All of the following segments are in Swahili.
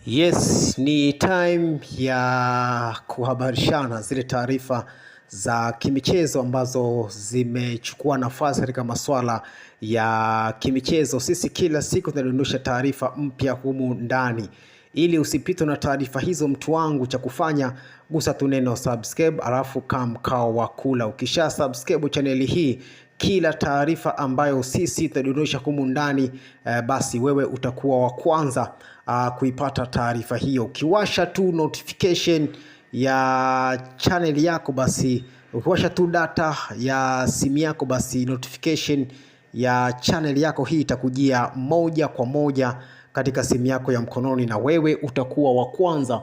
Yes, ni time ya kuhabarishana zile taarifa za kimichezo ambazo zimechukua nafasi katika masuala ya kimichezo. Sisi kila siku tunadondosha taarifa mpya humu ndani. Ili usipitwe na taarifa hizo, mtu wangu, cha kufanya gusa tu neno subscribe alafu kama mkao wa kula. Ukisha subscribe channel hii, kila taarifa ambayo sisi tunadondosha humu ndani basi wewe utakuwa wa kwanza kuipata taarifa hiyo. Ukiwasha tu notification ya channel yako, basi ukiwasha tu data ya simu yako, basi notification ya channel yako hii itakujia moja kwa moja katika simu yako ya mkononi, na wewe utakuwa wa kwanza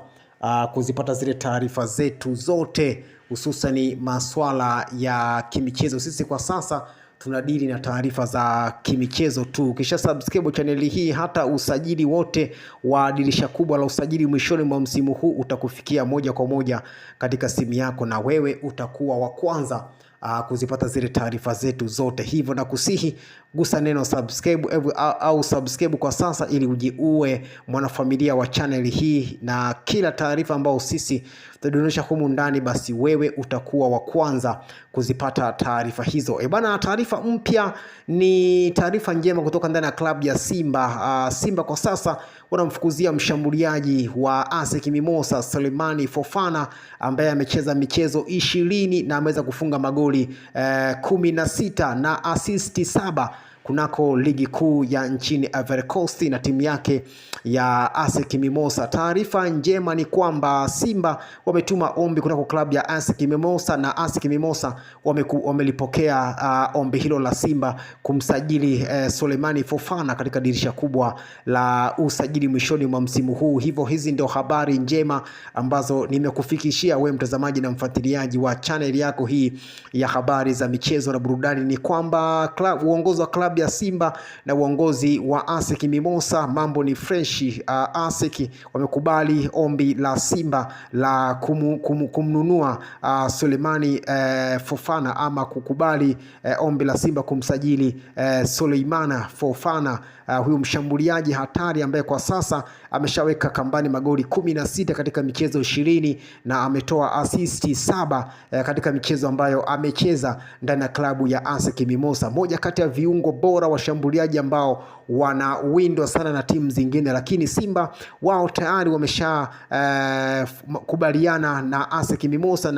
kuzipata zile taarifa zetu zote, hususan masuala ya kimichezo. Sisi kwa sasa tunadili na taarifa za kimichezo tu. Kisha subscribe channel hii, hata usajili wote wa dirisha kubwa la usajili mwishoni mwa msimu huu utakufikia moja kwa moja katika simu yako, na wewe utakuwa wa kwanza kuzipata zile taarifa zetu zote. Hivyo na kusihi gusa neno subscribe au subscribe kwa sasa, ili ujiue mwanafamilia wa channel hii, na kila taarifa ambayo sisi tutadondosha humu ndani, basi wewe utakuwa wa kwanza kuzipata taarifa hizo. Bana, taarifa mpya ni taarifa njema kutoka ndani ya klabu ya Simba. Simba kwa sasa wanamfukuzia mshambuliaji wa ASEC Mimosas Sulemani Fofana, ambaye amecheza michezo 20 na ameweza kufunga magoli 16 na assist 7 kunako ligi kuu ya nchini Ivory Coast na timu yake ya ASEC Mimosas. Taarifa njema ni kwamba Simba wametuma ombi kunako klabu ya ASEC Mimosas, na ASEC Mimosas wamelipokea ombi hilo la Simba kumsajili Sulemani Fofana katika dirisha kubwa la usajili mwishoni mwa msimu huu. Hivyo hizi ndio habari njema ambazo nimekufikishia wewe mtazamaji na mfuatiliaji wa channel yako hii ya habari za michezo na burudani. Ni kwamba uongozi wa klabu ya Simba na uongozi wa ASEC Mimosas, mambo ni fresh. ASEC wamekubali ombi la Simba la kumnunua Sulemani Fofana, ama kukubali ombi la Simba kumsajili Sulemana Fofana, huyu mshambuliaji hatari ambaye kwa sasa ameshaweka kambani magoli 16 katika michezo 20 na ametoa assist 7 katika michezo ambayo amecheza ndani ya klabu ya ASEC Mimosas. Moja kati ya viungo bora washambuliaji ambao wana windo sana na timu zingine, lakini Simba wao tayari wamesha kubaliana na ASEC Mimosas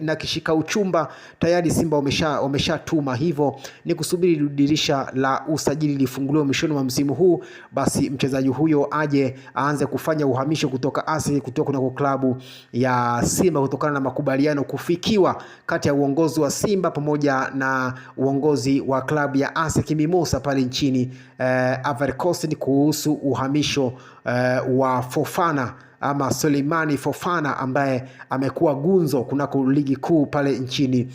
na kishika uchumba tayari Simba wameshatuma. Hivyo ni kusubiri dirisha la usajili lifunguliwe mwishoni mwa msimu huu, basi mchezaji huyo aje aanze kufanya uhamisho kutoka ASEC kutoka na klabu ya Simba, kutokana na makubaliano kufikiwa kati ya uongozi wa Simba pamoja na uongozi wa klabu ya ASEC Mimosas pale nchini Ivory Coast kuhusu uhamisho wa Fofana ama Sulemani Fofana, ambaye amekuwa gunzo kunako ligi kuu pale nchini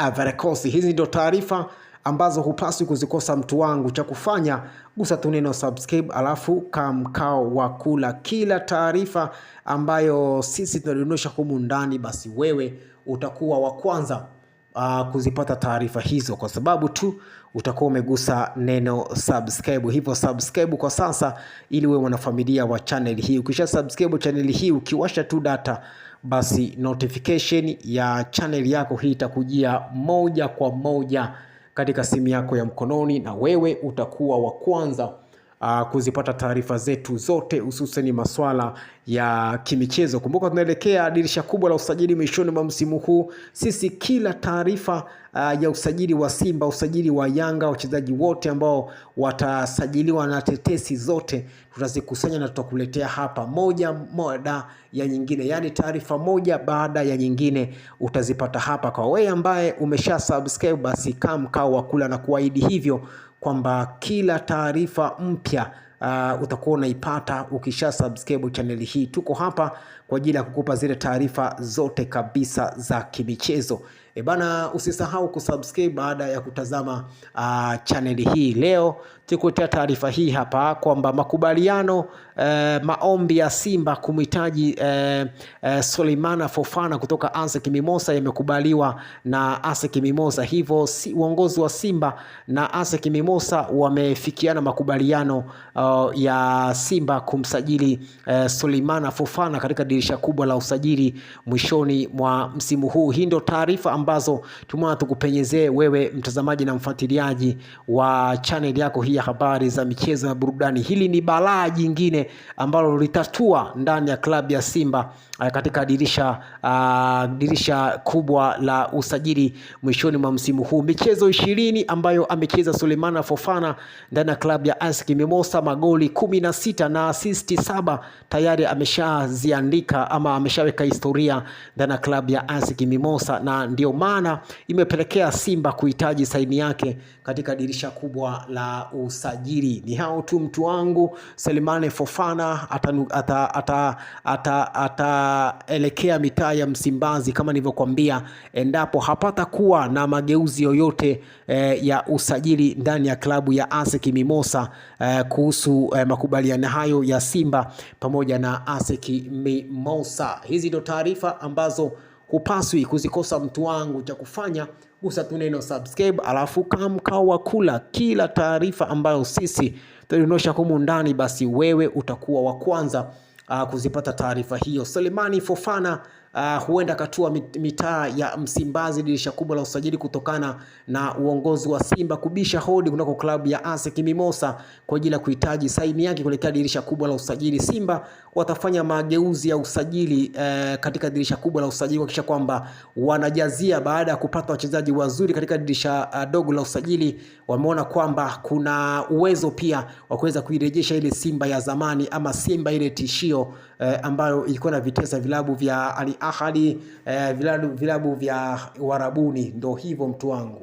Ivory Coast. Hizi ndio taarifa ambazo hupaswi kuzikosa, mtu wangu. Cha kufanya gusa tu neno subscribe alafu kama mkao wa kula. Kila taarifa ambayo sisi tunadondosha humu ndani, basi wewe utakuwa wa kwanza kuzipata taarifa hizo, kwa sababu tu utakuwa umegusa neno subscribe. Hivyo subscribe kwa sasa, ili wewe mwanafamilia wa channel hii. Ukisha subscribe channel hii, ukiwasha tu data, basi notification ya channel yako hii itakujia moja kwa moja katika simu yako ya mkononi, na wewe utakuwa wa kwanza kuzipata taarifa zetu zote, hususan masuala ya kimichezo. Kumbuka tunaelekea dirisha kubwa la usajili mwishoni mwa msimu huu. Sisi kila taarifa ya usajili wa Simba, usajili wa Yanga, wachezaji wote ambao watasajiliwa na tetesi zote tutazikusanya na tutakuletea hapa moja ya nyingine, yani taarifa moja baada ya nyingine utazipata hapa. Kwa wewe ambaye umesha subscribe, basi kama mkao wa kula, na kuahidi hivyo kwamba kila taarifa mpya utakuwa unaipata ukisha subscribe channel hii. Tuko hapa kwa ajili ya kukupa zile taarifa zote kabisa za kimichezo. Bana, usisahau kusubscribe baada ya kutazama channel hii. Leo tukuletea taarifa hii hapa kwamba makubaliano maombi ya Simba kumhitaji Souleymane Fofana kutoka ASEC Mimosas yamekubaliwa na ASEC Mimosas. Hivyo uongozi wa Simba na ASEC Mimosas wamefikiana makubaliano ya Simba kumsajili Souleymane Fofana katika dirisha kubwa la usajili mwishoni mwa msimu huu. Hii ndio taarifa ambazo tumeona tukupenyezee wewe mtazamaji na mfuatiliaji wa channel yako hii ya habari za michezo na burudani. Hili ni balaa jingine ambalo litatua ndani ya klabu ya Simba katika dirisha kubwa la usajili mwishoni mwa msimu huu. Michezo 20 ambayo amecheza Souleymane Fofana ndani ya klabu ya ASEC Mimosas, magoli 16 na assist 7 tayari ameshaziandika ama ameshaweka historia ndani ya klabu ya ASEC Mimosas, na ndio maana imepelekea Simba kuhitaji saini yake katika dirisha kubwa la usajili. Ni hao tu mtu wangu, Souleymane Fofana ataelekea mitaa ya Msimbazi kama nilivyokuambia, endapo hapata kuwa na mageuzi yoyote ya usajili ndani ya klabu ya ASEC Mimosas kuhusu makubaliano hayo ya Simba pamoja na ASEC Mimosas. Hizi ndio taarifa ambazo hupaswi kuzikosa mtu wangu. Cha kufanya gusa tu neno subscribe, alafu kama mkao wa kula kila taarifa ambayo sisi tulionyesha humu ndani, basi wewe utakuwa wa kwanza kuzipata taarifa hiyo. Souleymane Fofana huenda katua mitaa ya Msimbazi dirisha kubwa la usajili kutokana na uongozi wa Simba kubisha hodi kunako klabu ya ASEC Mimosas kwa ajili ya kuhitaji saini yake kuelekea dirisha kubwa la usajili. Simba watafanya mageuzi ya usajili katika dirisha kubwa la usajili kuhakikisha kwamba wanajazia baada ya kupata wachezaji wazuri katika dirisha dogo la usajili. Wameona kwamba kuna uwezo pia wa kuweza kuirejesha ile Simba ya zamani ama Simba ile tishio ambayo ilikuwa na vitesa vilabu vya Al Ahly, vilabu vya Warabuni. Ndio hivyo mtu wangu.